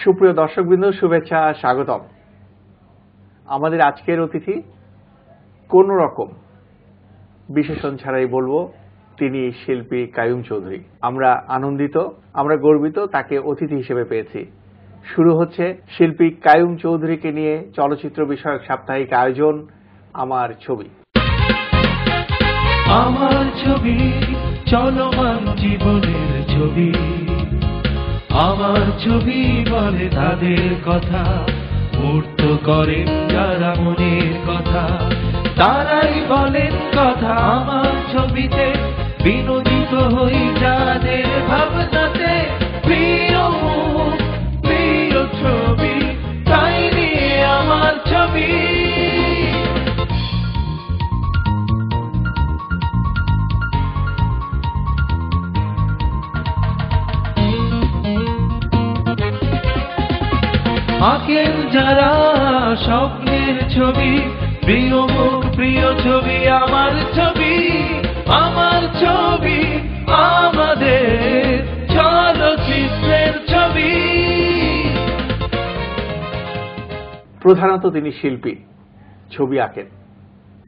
সুপ্রিয় দর্শকবৃন্দ, শুভেচ্ছা, স্বাগতম। আমাদের আজকের অতিথি কোনো রকম বিশেষণ ছাড়াই বলবো, তিনি শিল্পী কাইয়ুম চৌধুরী। আমরা আনন্দিত, আমরা গর্বিত তাকে অতিথি হিসেবে পেয়েছি। শুরু হচ্ছে শিল্পী কাইয়ুম চৌধুরীকে নিয়ে চলচ্চিত্র বিষয়ক সাপ্তাহিক আয়োজন আমার ছবি। আমার ছবি, চলমান জীবনের ছবি। আমার ছবি বলে তাদের কথা, মূর্ত করেন যারা মনের কথা, তারাই বলেন কথা আমার ছবিতে। বিনোদিত হই যাদের ভাবনাতে, প্রিয় মুখ, প্রিয় ছবি, তাই নিয়ে আমার ছবি। আঁকেন যারা স্বপ্নের ছবি, প্রিয় মুখ, প্রিয় ছবি, আমার ছবি, আমার ছবি, আমাদের চলচ্চিত্রের ছবি। প্রধানত তিনি শিল্পী, ছবি আঁকেন,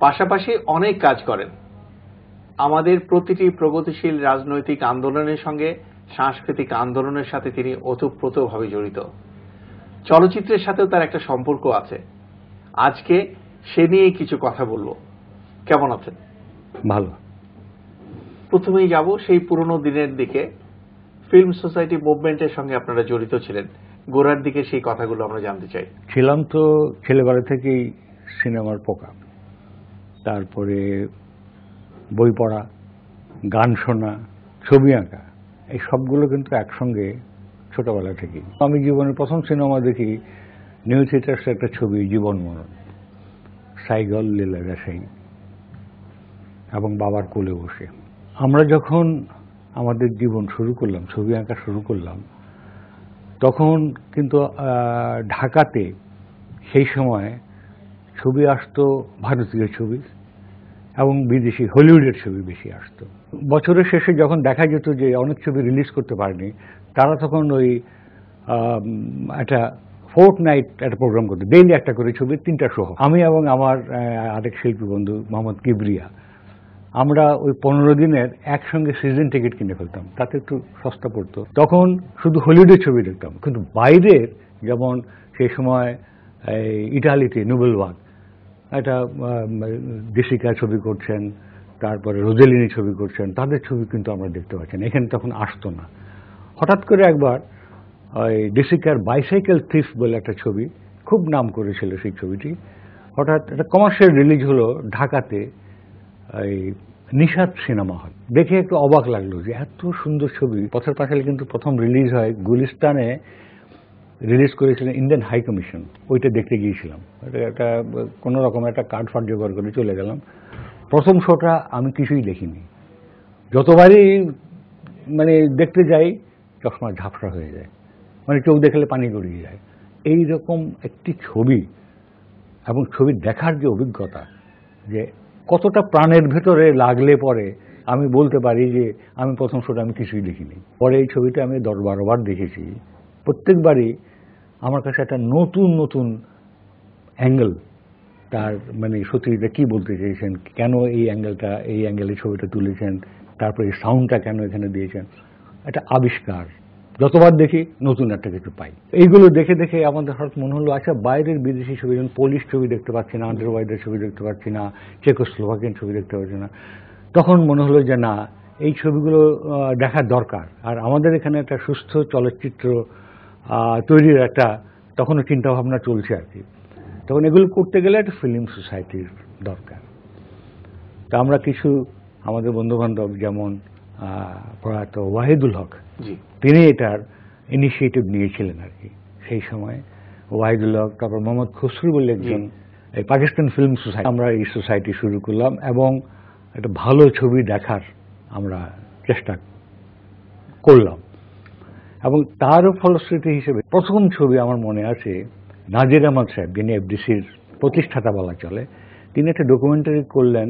পাশাপাশি অনেক কাজ করেন। আমাদের প্রতিটি প্রগতিশীল রাজনৈতিক আন্দোলনের সঙ্গে সাংস্কৃতিক আন্দোলনের সাথে তিনি ওতপ্রোতভাবে জড়িত। চলচ্চিত্রের সাথেও তার একটা সম্পর্ক আছে। আজকে সে নিয়েই কিছু কথা বলবো। কেমন আছেন? ভালো। প্রথমেই যাব সেই পুরনো দিনের দিকে। ফিল্ম সোসাইটি মুভমেন্টের সঙ্গে আপনারা জড়িত ছিলেন, গোড়ার দিকে সেই কথাগুলো আমরা জানতে চাই। ছিলাম তো, ছেলেবেলা থেকেই সিনেমার পোকা। তারপরে বই পড়া, গান শোনা, ছবি আঁকা, এই সবগুলো কিন্তু একসঙ্গে ছোটবেলা থেকেই। আমি জীবনের প্রথম সিনেমা দেখি নিউ থিয়েটার্স একটা ছবি, জীবন মরণ, সাইগল লীলা গাছাই এবং বাবার কোলে বসে। আমরা যখন আমাদের জীবন শুরু করলাম, ছবি আঁকা শুরু করলাম, তখন কিন্তু ঢাকাতে সেই সময় ছবি আসতো, ভারতীয় ছবি এবং বিদেশি হলিউডের ছবি বেশি আসতো। বছরের শেষে যখন দেখা যেত যে অনেক ছবি রিলিজ করতে পারেনি, তারা তখন ওই একটা ফোর্টনাইট একটা প্রোগ্রাম করতো, ডেইলি একটা করে ছবি, 3টা সহ। আমি এবং আমার আরেক শিল্পী বন্ধু মোহাম্মদ কিবরিয়া, আমরা ওই 15 দিনের একসঙ্গে সিজন টিকিট কিনে ফেলতাম, তাতে একটু সস্তা পড়তো। তখন শুধু হলিউডের ছবি দেখতাম, কিন্তু বাইরের, যেমন সেই সময় ইটালিতে নোবেলবাগ একটা জেসিকা ছবি করছেন, তারপরে রোজেলিনি ছবি করছেন, তাদের ছবি কিন্তু আমরা দেখতে পাচ্ছি না, এখানে তখন আসতো না। হঠাৎ করে একবার ওই জেসিকার বাইসাইকেল থিফ বলে একটা ছবি, খুব নাম করেছিল সেই ছবিটি, হঠাৎ একটা কমার্শিয়াল রিলিজ হলো ঢাকাতে, এই নিশাত সিনেমা হল। দেখে একটু অবাক লাগলো যে এত সুন্দর ছবি। পথের পাঁচালী কিন্তু প্রথম রিলিজ হয় গুলিস্তানে, রিলিজ করেছিলেন ইন্ডিয়ান হাই কমিশন, ওইটা দেখতে গিয়েছিলাম। একটা কোনো রকম একটা কার্ড ফার্ড জোগাড় করে চলে গেলাম। প্রথম শোটা আমি কিছুই দেখিনি, যতবারই মানে দেখতে যাই সবসময় ঝাপসা হয়ে যায়, মানে চোখ দেখলে পানি গড়িয়ে যায়। এইরকম একটি ছবি এবং ছবি দেখার যে অভিজ্ঞতা, যে কতটা প্রাণের ভেতরে লাগলে পরে আমি বলতে পারি যে আমি প্রথম শোটা আমি কিছুই দেখিনি। পরে এই ছবিটা আমি 10-12 বার দেখেছি। প্রত্যেকবারই আমার কাছে একটা নতুন নতুন অ্যাঙ্গেল, তার মানে সত্যিটা কী বলতে চেয়েছেন, কেন এই অ্যাঙ্গেলটা, এই অ্যাঙ্গেলে ছবিটা তুলেছেন, তারপরে এই সাউন্ডটা কেন এখানে দিয়েছেন, একটা আবিষ্কার। যতবার দেখি নতুন একটা কিছু পাই। এইগুলো দেখে দেখে আমাদের হঠাৎ মনে হলো, আচ্ছা বাইরের বিদেশি ছবি, যেমন পোলিশ ছবি দেখতে পাচ্ছি না, আন্ডারওয়ার্ল্ডের ছবি দেখতে পাচ্ছি না, চেকোস্লোভাকিয়ান ছবি দেখতে পাচ্ছি না, তখন মনে হলো যে না, এই ছবিগুলো দেখার দরকার। আর আমাদের এখানে একটা সুস্থ চলচ্চিত্র তৈরির একটা তখনও চিন্তাভাবনা চলছে আর কি। তখন এগুলো করতে গেলে একটা ফিল্ম সোসাইটির দরকার। তা আমরা কিছু আমাদের বন্ধুবান্ধব, যেমন প্রয়াত ওয়াহিদুল হক, তিনি এটার ইনিশিয়েটিভ নিয়েছিলেন আর কি সেই সময়। ওয়াহিদুল হক, তারপর মোহাম্মদ খসরু বলে একজন, এই পাকিস্তান ফিল্ম সোসাইটি, আমরা এই সোসাইটি শুরু করলাম এবং একটা ভালো ছবি দেখার আমরা চেষ্টা করলাম। এবং তারও ফলশ্রুতি হিসেবে প্রথম ছবি আমার মনে আছে, নাজির আহমদ সাহেব, যিনি এফডিসির প্রতিষ্ঠাতা বলা চলে, তিনি একটা ডকুমেন্টারি করলেন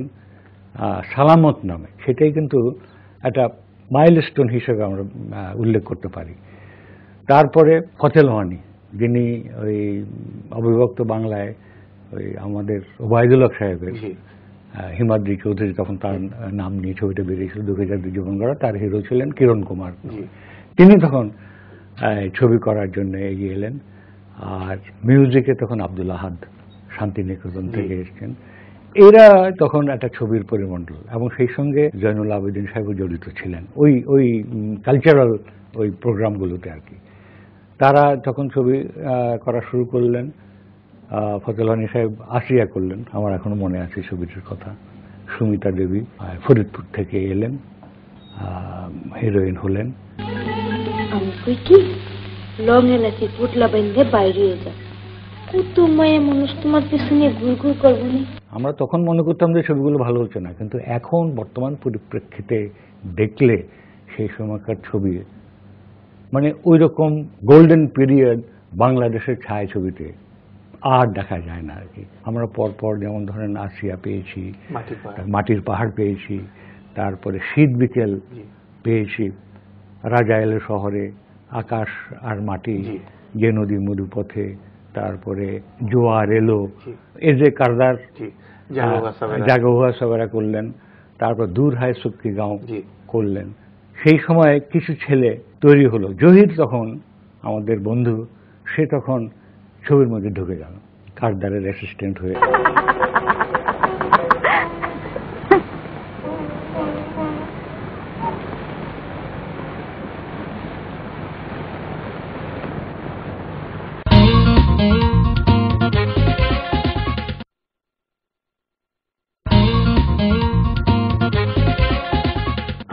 সালামত নামে। সেটাই কিন্তু একটা মাইলস্টোন হিসেবে আমরা উল্লেখ করতে পারি। তারপরে ফতেল ওয়ানি, যিনি ওই অবিভক্ত বাংলায় ওই আমাদের ওবায়দুল হক সাহেবের হিমাদ্রি চৌধুরী, তখন তার নাম নিয়ে ছবিটা বেরিয়েছিল, দুঃখে যাদের জীবন গড়া, তার হিরো ছিলেন কিরণ কুমার। তিনি তখন ছবি করার জন্য এগিয়ে এলেন। আর মিউজিকে তখন আব্দুল আহাদ শান্তিনিকেতন থেকে এসেছেন। এরা তখন একটা ছবির পরিমণ্ডল, এবং সেই সঙ্গে জয়নুল আবেদিন সাহেবও জড়িত ছিলেন ওই ওই কালচারাল ওই প্রোগ্রামগুলোতে আর কি। তারা যখন ছবি করা শুরু করলেন, ফজল হনি সাহেব আসিয়া করলেন, আমার এখনো মনে আছে ছবিটির কথা। সুমিতা দেবী ফরিদপুর থেকে এলেন, হিরোইন হলেন। আমি কই কি লং এলাচি পুটলা বেঁধে বাইরে যা, কত মায়া মানুষ তোমার পেছনে ঘুর ঘুর করবো না। আমরা তখন মনে করতাম যে ছবিগুলো ভালো হচ্ছে না, কিন্তু এখন বর্তমান পরিপ্রেক্ষিতে দেখলে সেই সময়কার ছবি মানে ওই রকম গোল্ডেন পিরিয়ড বাংলাদেশের ছায়াছবিতে আর দেখা যায় না আর কি। আমরা পরপর যেমন ধরেন আসিয়া পেয়েছি, মাটির পাহাড় পেয়েছি, তারপরে শীত বিকেল পেয়েছি, রাজা এলো শহরে, আকাশ আর মাটি, যে নদী মরুপথে, তারপরে জোয়ার এলো, এই যে কারদার জাগোয়া সবেরা করলেন, তারপর দূর হায় সুক্কি গাঁও করলেন। সেই সময় কিছু ছেলে তৈরি হলো। জহির তখন আমাদের বন্ধু, সে তখন ছবির মধ্যে ঢুকে গেল কারদারের অ্যাসিস্ট্যান্ট হয়ে।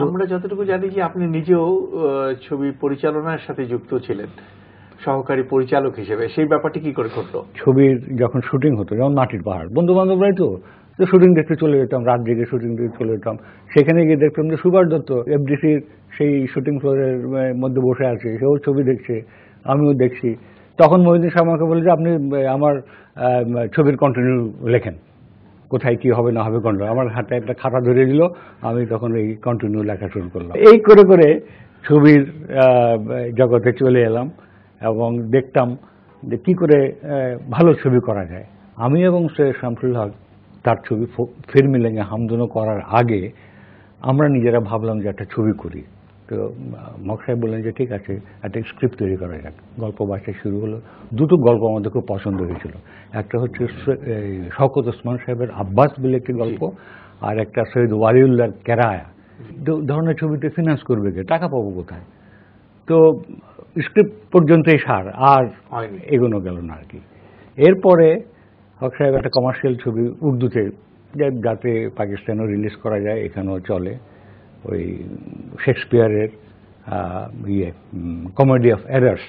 আমরা যতটুকু জানি যে আপনি নিজেও ছবি পরিচালনার সাথে যুক্ত ছিলেন সহকারী পরিচালক হিসেবে, সেই ব্যাপারটি কি করে ঘটলো? ছবির যখন শুটিং হতো, যেমন মাটির পাহাড়, বন্ধু বান্ধবরাই তো শুটিং দেখতে চলে যেতাম, রাত জেগে শুটিং দেখতে চলে যেতাম। সেখানে গিয়ে দেখতাম যে সুভাষ দত্ত এফডিসির সেই শুটিং ফ্লোরের মধ্যে বসে আছে, সেও ছবি দেখছে, আমিও দেখছি। তখন মহিউদ্দিন সাহেব আমাকে বলে যে আপনি আমার ছবির কন্টিনিউ লেখেন, কোথায় কি হবে না হবে কন্টিনিউ। আমার হাতে একটা খাতা ধরে দিল, আমি তখন এই কন্টিনিউ লেখা শুরু করলাম। এই করে করে ছবির জগতে চলে এলাম এবং দেখতাম যে কি করে ভালো ছবি করা যায়। আমি এবং শামসুল হক তার ছবি ফির মিলেঙ্গে হামদোনো করার আগে আমরা নিজেরা ভাবলাম যে একটা ছবি করি। তো মক সাহেব বললেন যে ঠিক আছে, একটা স্ক্রিপ্ট তৈরি করা যাক। গল্প বাঁচা শুরু হলো। দুটো গল্প আমাদের খুব পছন্দ হয়েছিল। একটা হচ্ছে শওকত ওসমান সাহেবের আব্বাস বলে একটি গল্প, আর একটা সৈয়দ ওয়ালিউল্লাহর কেরায়া। ধরনের ছবিতে ফিনান্স করবে কে, টাকা পাবো কোথায়? তো স্ক্রিপ্ট পর্যন্তই সার, আর এগোনো গেল না আর কি। এরপরে হক সাহেব একটা কমার্শিয়াল ছবি উর্দুতে, যাতে পাকিস্তানেও রিলিজ করা যায়, এখানেও চলে, ওই শেক্সপিয়ারের কমেডি অফ এরার্স,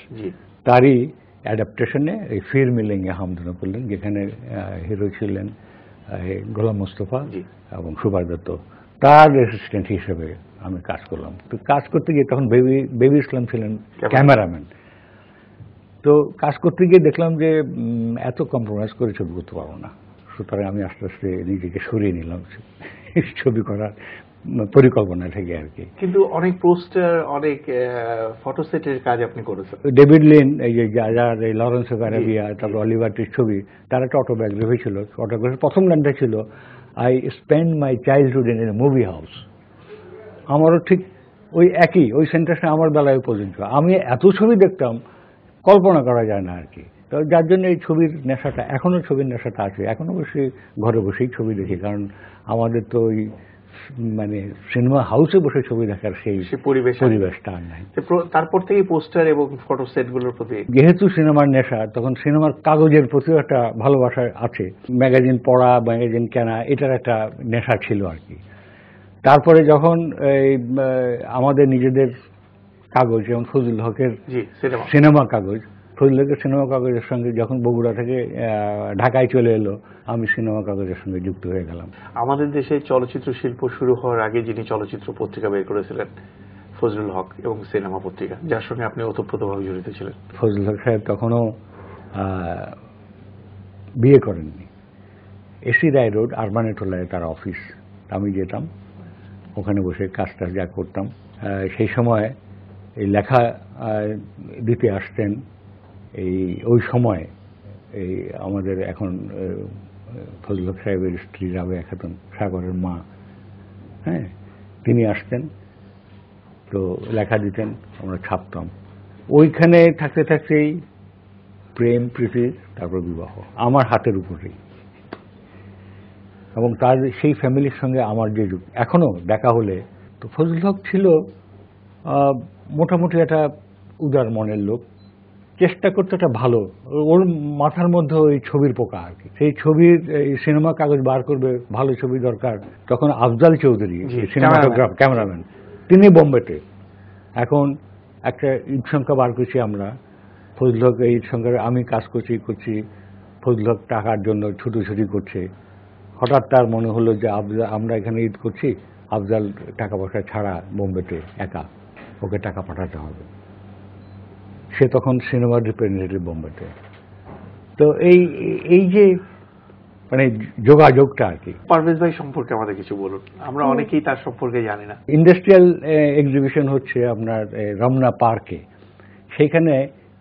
তারই অ্যাডাপ্টেশনে এই ফির মিলেঙ্গে হামদোনো করলেন, যেখানে হিরো ছিলেন গোলাম মোস্তফা এবং সুভাষ দত্ত। তার অ্যাসিস্ট্যান্ট হিসেবে আমি কাজ করলাম। তো কাজ করতে গিয়ে তখন বেবি ইসলাম ছিলেন ক্যামেরাম্যান। তো কাজ করতে গিয়ে দেখলাম যে এত কম্প্রোমাইজ করে ছবি করতে পারবো না, সুতরাং আমি আস্তে আস্তে নিজেকে সরিয়ে নিলাম ছবি করার পরিকল্পনা থেকে আর কি। কিন্তু অনেক পোস্টার, অনেক ফটো সেটের কাজ আপনি করেছেন। ডেভিড লিন, এই যে যার এই লরেন্স অফ আরাবিয়া, তারপর অলিভারটির ছবি, তার একটা অটোবায়োগ্রাফি ছিল। অটোবায়োগ্রাফির প্রথম গানটা ছিল I spend my childhood in a movie house. আমারও ঠিক ওই একই, ওই সেন্টেন্সটা আমার বেলায় প্রযোজ্য। আমি এত ছবি দেখতাম, কল্পনা করা যায় না আর কি। তো যার জন্য এই ছবির নেশাটা, এখনও ছবির নেশাটা আছে। এখনও বসে ঘরে বসেই ছবি দেখি, কারণ আমাদের তো ওই মানে সিনেমা হাউসে বসে ছবি দেখার সেই পরিবেশটা আর নাই। তারপর থেকে পোস্টার এবং ফটো সেটগুলোর প্রতি যেহেতু সিনেমার নেশা, তখন সিনেমার কাগজের প্রতিও একটা ভালোবাসা আছে। ম্যাগাজিন পড়া, ম্যাগাজিন কেনা, এটার একটা নেশা ছিল আর কি। তারপরে যখন এই আমাদের নিজেদের কাগজ, যেমন ফজলুল হকের সিনেমা কাগজ, ফজলুল হকের সিনেমা কাগজের সঙ্গে যখন বগুড়া থেকে ঢাকায় চলে এলো, আমি সিনেমা কাগজের সঙ্গে যুক্ত হয়ে গেলাম। আমাদের দেশে চলচ্চিত্র শিল্প শুরু হওয়ার আগে যিনি চলচ্চিত্র পত্রিকা বের করেছিলেন ফজলুল হক, এবং সিনেমা পত্রিকা, যার সঙ্গে আপনি ওতপ্রোতভাবে জড়িত ছিলেন। ফজলুল হক সাহেব তখনও বিয়ে করেননি। এসি রায় রোড আরবানেটোলায় তার অফিস, আমি যেতাম ওখানে বসে কাজটা যা করতাম। সেই সময় এই লেখা দিতে আসতেন ওই সময় এই আমাদের এখন ফজল হক সাহেবের স্ত্রী রাবেয়া খাতুন, সাগরের মা, হ্যাঁ, তিনি আসতেন, তো লেখা দিতেন, আমরা ছাপতাম। ওইখানে থাকতে থাকতেই প্রেম প্রীতি, তারপর বিবাহ আমার হাতের উপরেই। এবং তার সেই ফ্যামিলির সঙ্গে আমার যে এখনো দেখা হলে, তো ফজল হক ছিল মোটামুটি একটা উদার মনের লোক, চেষ্টা করতে একটা ভালো, ওর মাথার মধ্যে ওই ছবির পোকা আর কি। সেই ছবির সিনেমা কাগজ বার করবে, ভালো ছবি দরকার, তখন আফজাল চৌধুরী সিনেমাটোগ্রাফ ক্যামেরাম্যান, তিনি বোম্বেতে। এখন একটা ঈদ সংখ্যা বার করছি আমরা, ফজল হক এই ঈদ সংখ্যা আমি কাজ করছি, ফজল হক টাকার জন্য ছুটোছুটি করছে। হঠাৎ তার মনে হলো যে আমরা এখানে ঈদ করছি, আফজাল টাকা পয়সা ছাড়া বোম্বেতে একা, ওকে টাকা পাঠাতে হবে। সে তখন সিনেমার রিপ্রেজেন্টেটিভ বোম্বেতে। তো এই যে মানে যোগাযোগটা আর কি। পারভেজ ভাই সম্পর্কে আমাদের কিছু বলুন, আমরা অনেকেই তার সম্পর্কে জানি না। ইন্ডাস্ট্রিয়াল এক্সিবিশন হচ্ছে আপনার রমনা পার্কে, সেখানে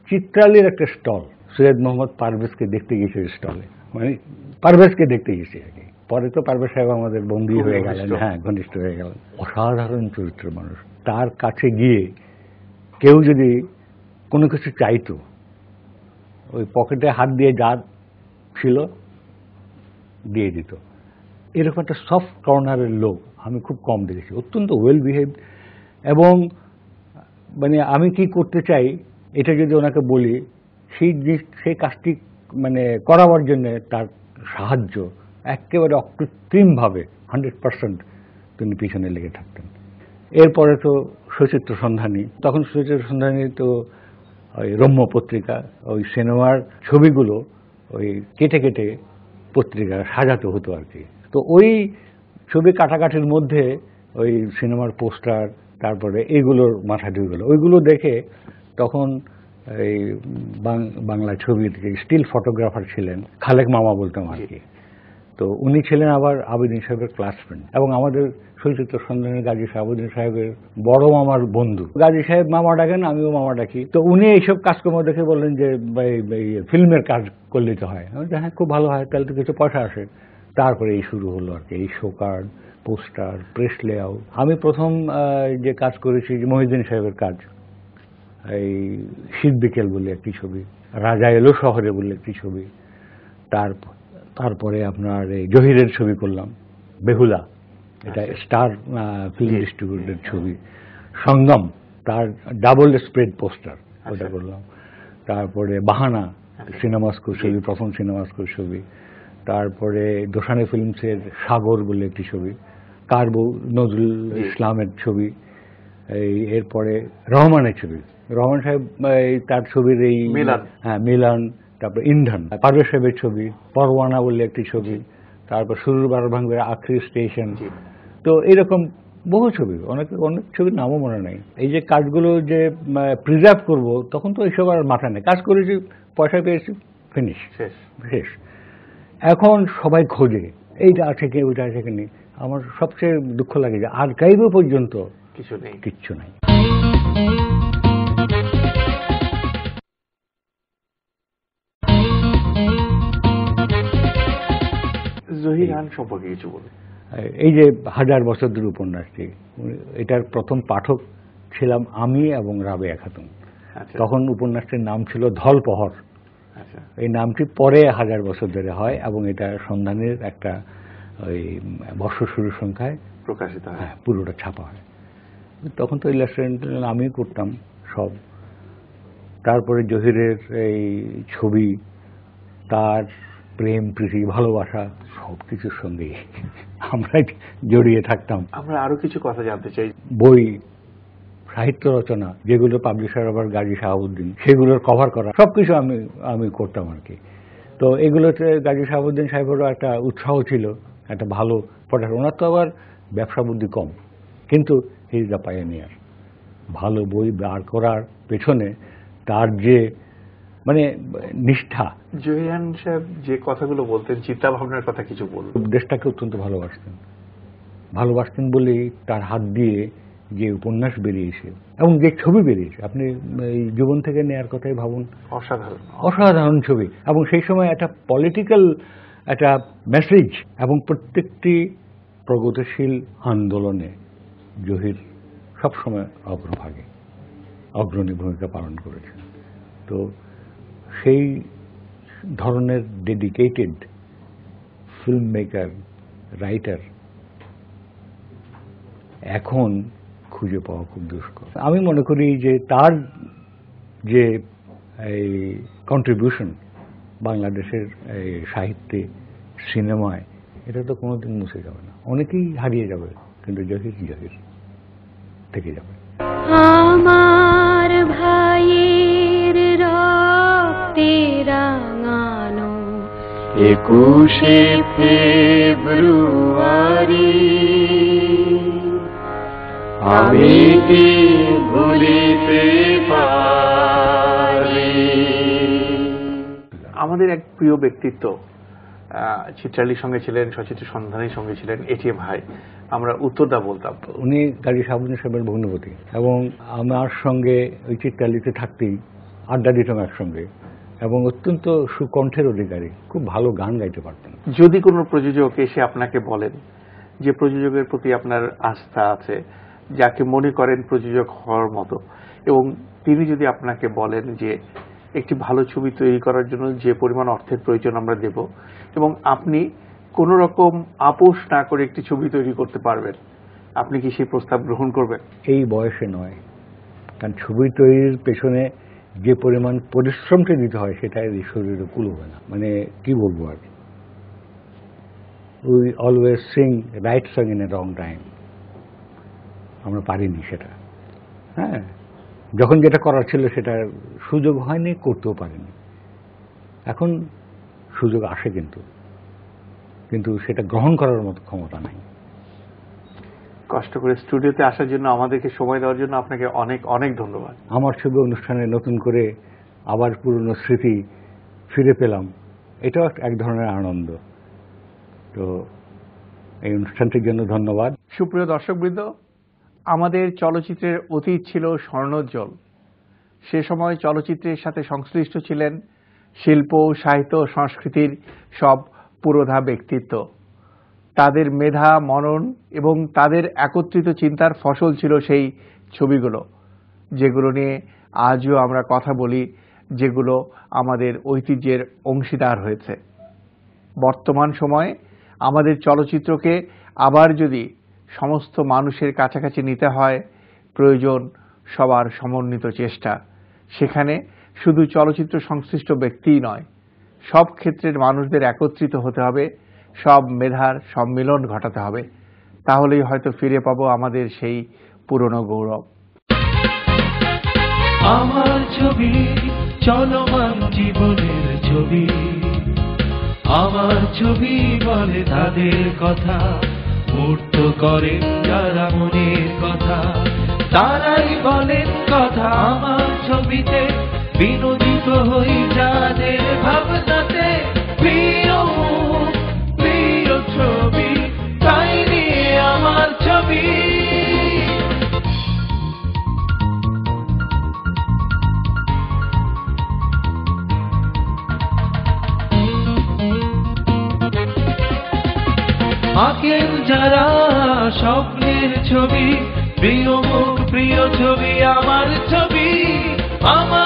চিত্রালীর একটা স্টল, সৈয়দ মোহাম্মদ পারভেজকে দেখতে গেছে স্টলে, মানে পারভেজকে দেখতে গেছি আর কি। পরে তো পারভেজ সাহেব আমাদের বন্দী হয়ে গেলেন, হ্যাঁ, ঘনিষ্ঠ হয়ে গেলেন। অসাধারণ চরিত্রের মানুষ। তার কাছে গিয়ে কেউ যদি কোনো কিছু চাইতো, ওই পকেটে হাত দিয়ে যা ছিল দিয়ে দিত। এরকম একটা সফট কর্নারের লোক আমি খুব কম দেখেছি, অত্যন্ত ওয়েল বিহেভড। এবং মানে আমি কি করতে চাই এটা যদি ওনাকে বলি, সেই কাজটি মানে করাবার জন্য তার সাহায্য একেবারে অকৃত্রিমভাবে 100% তিনি পিছনে লেগে থাকতেন। এরপরে তো সচিত্র সন্ধানী, তখন সচিত্র সন্ধানী তো ওই রম্য পত্রিকা, ওই সিনেমার ছবিগুলো ওই কেটে কেটে পত্রিকা সাজাতে হতো আর কি। তো ওই ছবি কাটাকাটির মধ্যে ওই সিনেমার পোস্টার, তারপরে এইগুলোর মাথা ঢুকে, ওইগুলো দেখে তখন এই বাংলা ছবির স্টিল ফটোগ্রাফার ছিলেন খালেক মামা বলতাম আর কি। তো উনি ছিলেন আবার আবেদিন সাহেবের ক্লাসমেট, এবং আমাদের সচিত্র সন্ধানের গাজী সাহেবুদ্দিন সাহেবের বড় মামার বন্ধু। গাজী সাহেব মামা ডাকেন, আমিও মামা ডাকি। তো উনি এইসব কাজকর্ম দেখে বললেন যে ফিল্মের কাজ করলেই তো হয়। হ্যাঁ, খুব ভালো হয়, তাহলে তো কিছু পয়সা আসে। তারপরে এই শুরু হলো আর কি, এই show card, poster, press layout. আমি প্রথম যে কাজ করেছি মহিউদ্দিন সাহেবের কাজ, এই শীত বিকেল বলে একটি ছবি, রাজা এলো শহরে বলে একটি ছবি, তারপরে আপনার এই জহিরের ছবি করলাম, বেহুলা, এটা স্টার ফিল্ম ডিস্ট্রিবিউটের ছবি, সঙ্গম, তার ডাবল স্প্রেড পোস্টার, ওটা করলাম। তারপরে বাহানা সিনেমাস্কোর ছবি, প্রথম সিনেমাস্কোর ছবি। তারপরে দোসানি ফিল্মসের সাগর বলে একটি ছবি, কারবু নজরুল ইসলামের ছবি। এরপরে রহমানের ছবি, রহমান সাহেব তার ছবির এই মিলান, তারপর ইন্ধন, পারভেজ সাহেবের ছবি, পরওয়ানা বলে একটি ছবি, তারপর সুরুর বারো ভাঙবের আখরি স্টেশন। তো এরকম বহু ছবি, অনেক ছবির নামও মনে নেই। এই যে কাজগুলো যে প্রিজার্ভ করব, তখন তো এইসব আর মাথা নেই, কাজ করেছি, পয়সা পেয়েছি, ফিনিশ, শেষ। এখন সবাই খোঁজে এইটা আছে কি, ওইটা আছে কি নেই। আমার সবচেয়ে দুঃখ লাগে যে আর্কাইভও পর্যন্ত কিচ্ছু নাই। জহির খান সম্পর্কে কিছু বলুন। এই যে 1000 বছর ধরে উপন্যাসটি, এটার প্রথম পাঠক ছিলাম আমি এবং রাবেয়া খাতুন। তখন উপন্যাসটির নাম ছিল ধলপহর। এই নামটি পরে 1000 বছর ধরে হয়, এবং এটা সন্ধানের একটা ওই বর্ষ শুরু সংখ্যায় প্রকাশিত হয়, পুরোটা ছাপা হয়। তখন তো ইলাস্ট্রেশন আমি করতাম সব। তারপরে জহিরের এই ছবি, তার প্রেম প্রীতি ভালোবাসা সব কিছুর সঙ্গেই আমরা জড়িয়ে থাকতাম। আমরা আরো কিছু কথা জানতে চাই। বই, সাহিত্য রচনা, যেগুলো পাবলিশার আবার গাজী শাহাবুদ্দিন, সেগুলোর কভার করা, সবকিছু আমি করতাম আর কি। তো এগুলোতে গাজী শাহাবুদ্দিন সাহেবেরও একটা উৎসাহ ছিল, একটা ভালো পড়ার। ওনার তো আবার ব্যবসা বুদ্ধি কম, কিন্তু হি ইজ দ্য পায়োনিয়ার। ভালো বই বার করার পেছনে তার যে মানে নিষ্ঠা। জহির সাহেব যে কথাগুলো বলতেন, চিন্তা ভাবনার কথা কিছু বলুন। দেশটাকে অত্যন্ত ভালোবাসতেন বলেই তার হাত দিয়ে যে উপন্যাস বেরিয়েছে এবং যে ছবি বেরিয়েছে, আপনি এই জীবন থেকে নেয়ার কথাই ভাবুন, অসাধারণ। অসাধারণ ছবি। এবং সেই সময় একটা পলিটিক্যাল একটা মেসেজ, এবং প্রত্যেকটি প্রগতিশীল আন্দোলনে জহির সবসময় অগ্রণী ভূমিকা পালন করেছেন। তো সেই ধরনের ডেডিকেটেড ফিল্ম মেকার, রাইটার এখন খুঁজে পাওয়া খুব দুষ্কর। আমি মনে করি যে তার যে এই কন্ট্রিবিউশন বাংলাদেশের এই সাহিত্যে, সিনেমায়, এটা তো কোনোদিন মুছে যাবে না। অনেকেই হারিয়ে যাবে, কিন্তু জহির থেকে যাবে। আমার ভাইয়ের রক্তে রাঙানো 21শে ফেব্রুয়ারি আমি কি ভুলিতে পারি। আমাদের এক প্রিয় ব্যক্তিত্ব চিত্রালীর সঙ্গে ছিলেন, সচিত্র সন্ধানীর সঙ্গে ছিলেন এটিএম ভাই, আমরা উত্তরদা বলতাম। উনি কাজী শাহাবুদ্দিন সাহেবের ভগ্নিপতি, এবং আমার সঙ্গে ওই চিত্রালীতে থাকতেই আড্ডা দিতাম একসঙ্গে, এবং অত্যন্ত সুকণ্ঠের অধিকারী, খুব ভালো গান গাইতে পারতেন। যদি কোনো প্রযোজক এসে আপনাকে বলেন যে প্রযোজকের প্রতি আপনার আস্থা আছে, যাকে মনে করেন প্রযোজক হওয়ার মতো, এবং তিনি যদি আপনাকে বলেন যে একটি ভালো ছবি তৈরি করার জন্য যে পরিমাণ অর্থের প্রয়োজন আমরা দেব, এবং আপনি কোনো রকম আপোষ না করে একটি ছবি তৈরি করতে পারবেন, আপনি কি সেই প্রস্তাব গ্রহণ করবেন? এই বয়সে নয়, কারণ ছবি তৈরির পেছনে যে পরিমাণ পরিশ্রমটা দিতে হয় সেটা এই শরীরে কুলোবে না। মানে কি বলবো আর, we always sing right song in a wrong time. আমরা পারিনি সেটা। হ্যাঁ, যখন যেটা করার ছিল সেটা সুযোগ হয়নি, করতেও পারিনি। এখন সুযোগ আসে, কিন্তু সেটা গ্রহণ করার মতো ক্ষমতা নাই। কষ্ট করে স্টুডিওতে আসার জন্য, আমাদেরকে সময় দেওয়ার জন্য আপনাকে অনেক অনেক ধন্যবাদ। আমার ছবি অনুষ্ঠানে নতুন করে আবার পুরনো স্মৃতি ফিরে পেলাম, এটাও এক ধরনের আনন্দ। তো এই অনুষ্ঠানটির জন্য ধন্যবাদ। সুপ্রিয় দর্শকবৃন্দ, আমাদের চলচ্চিত্রের অতীত ছিল স্বর্ণোজ্জ্বল। সে সময় চলচ্চিত্রের সাথে সংশ্লিষ্ট ছিলেন শিল্প, সাহিত্য, সংস্কৃতির সব পুরোধা ব্যক্তিত্ব। তাদের মেধা, মনন এবং তাদের একত্রিত চিন্তার ফসল ছিল সেই ছবিগুলো, যেগুলো নিয়ে আজও আমরা কথা বলি, যেগুলো আমাদের ঐতিহ্যের অংশীদার হয়েছে। বর্তমান সময়ে আমাদের চলচ্চিত্রকে আবার যদি সমস্ত মানুষের কাছাকাছি নিতে হয়, প্রয়োজন সবার সমন্বিত চেষ্টা। সেখানে শুধু চলচ্চিত্র সংশ্লিষ্ট ব্যক্তিই নয়, সব ক্ষেত্রের মানুষদের একত্রিত হতে হবে, সব মেধার সম্মিলন ঘটাতে হবে। তাহলেই হয়তো ফিরে পাবো আমাদের সেই পুরনো গৌরব। আমার ছবি চলমান জীবনের ছবি, আমার ছবি বলে তাদের কথা, মূর্ত করেন যারা মনের কথা, তারাই বলেন কথা আমার ছবিতে, বিনোদিত হই যাদের ভাবনাতে। প্রিয় প্রিয় ছবি, তাই নিয়ে আমার ছবি। আঁকেন যারা স্বপ্নের ছবি, প্রিয় মুখ, প্রিয় ছবি আমার ছবি, আমার